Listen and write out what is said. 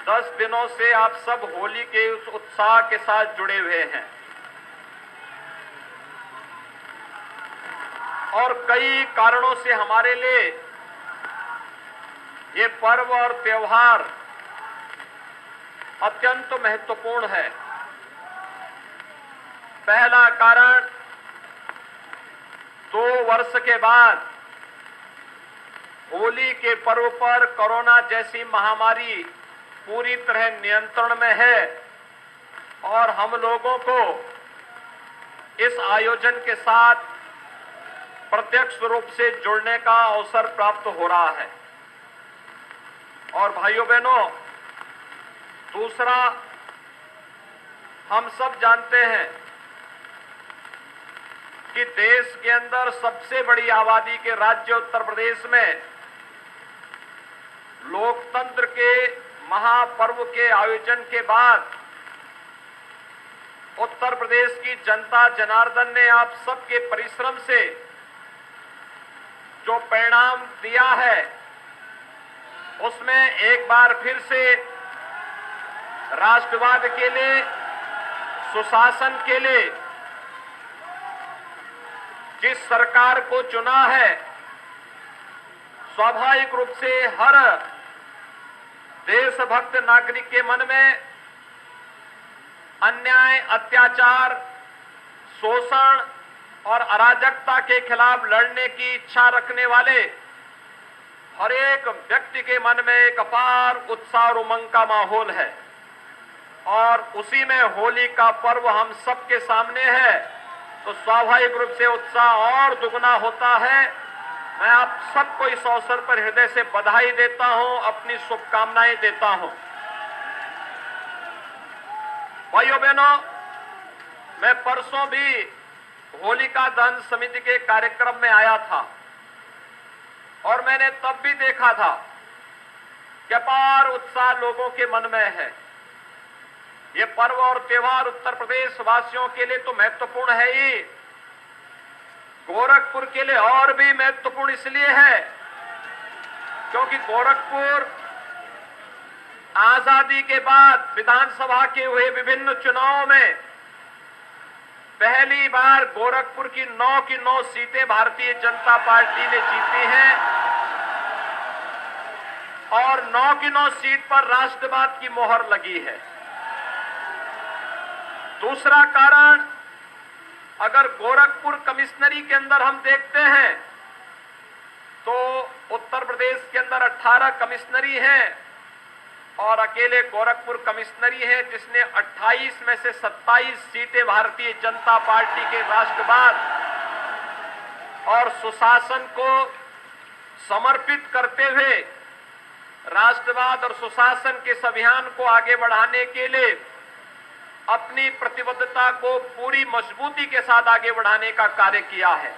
10 दिनों से आप सब होली के उस उत्साह के साथ जुड़े हुए हैं और कई कारणों से हमारे लिए ये पर्व और त्योहार अत्यंत महत्वपूर्ण है। पहला कारण, 2 वर्ष के बाद होली के पर्व पर कोरोना जैसी महामारी पूरी तरह नियंत्रण में है और हम लोगों को इस आयोजन के साथ प्रत्यक्ष रूप से जुड़ने का अवसर प्राप्त हो रहा है। और भाइयों बहनों, दूसरा, हम सब जानते हैं कि देश के अंदर सबसे बड़ी आबादी के राज्य उत्तर प्रदेश में लोकतंत्र के महापर्व के आयोजन के बाद उत्तर प्रदेश की जनता जनार्दन ने आप सबके परिश्रम से जो परिणाम दिया है, उसमें एक बार फिर से राष्ट्रवाद के लिए, सुशासन के लिए जिस सरकार को चुना है, स्वाभाविक रूप से हर देशभक्त नागरिक के मन में अन्याय, अत्याचार, शोषण और अराजकता के खिलाफ लड़ने की इच्छा रखने वाले हर एक व्यक्ति के मन में एक अपार उत्साह और उमंग का माहौल है और उसी में होली का पर्व हम सबके सामने है, तो स्वाभाविक रूप से उत्साह और दुगना होता है। मैं आप सबको इस अवसर पर हृदय से बधाई देता हूं, अपनी शुभकामनाएं देता हूं। भाइयों बहनों, मैं परसों भी होलिका दहन समिति के कार्यक्रम में आया था और मैंने तब भी देखा था कि अपार उत्साह लोगों के मन में है। ये पर्व और त्योहार उत्तर प्रदेश वासियों के लिए तो महत्वपूर्ण है ही, गोरखपुर के लिए और भी महत्वपूर्ण इसलिए है क्योंकि गोरखपुर आजादी के बाद विधानसभा के हुए विभिन्न चुनावों में पहली बार गोरखपुर की 9 की 9 सीटें भारतीय जनता पार्टी ने जीती हैं और 9 की 9 सीट पर राष्ट्रवाद की मोहर लगी है। दूसरा कारण, अगर गोरखपुर कमिश्नरी के अंदर हम देखते हैं तो उत्तर प्रदेश के अंदर 18 कमिश्नरी हैं और अकेले गोरखपुर कमिश्नरी है जिसने 28 में से 27 सीटें भारतीय जनता पार्टी के राष्ट्रवाद और सुशासन को समर्पित करते हुए राष्ट्रवाद और सुशासन के इस अभियान को आगे बढ़ाने के लिए अपनी प्रतिबद्धता को पूरी मजबूती के साथ आगे बढ़ाने का कार्य किया है।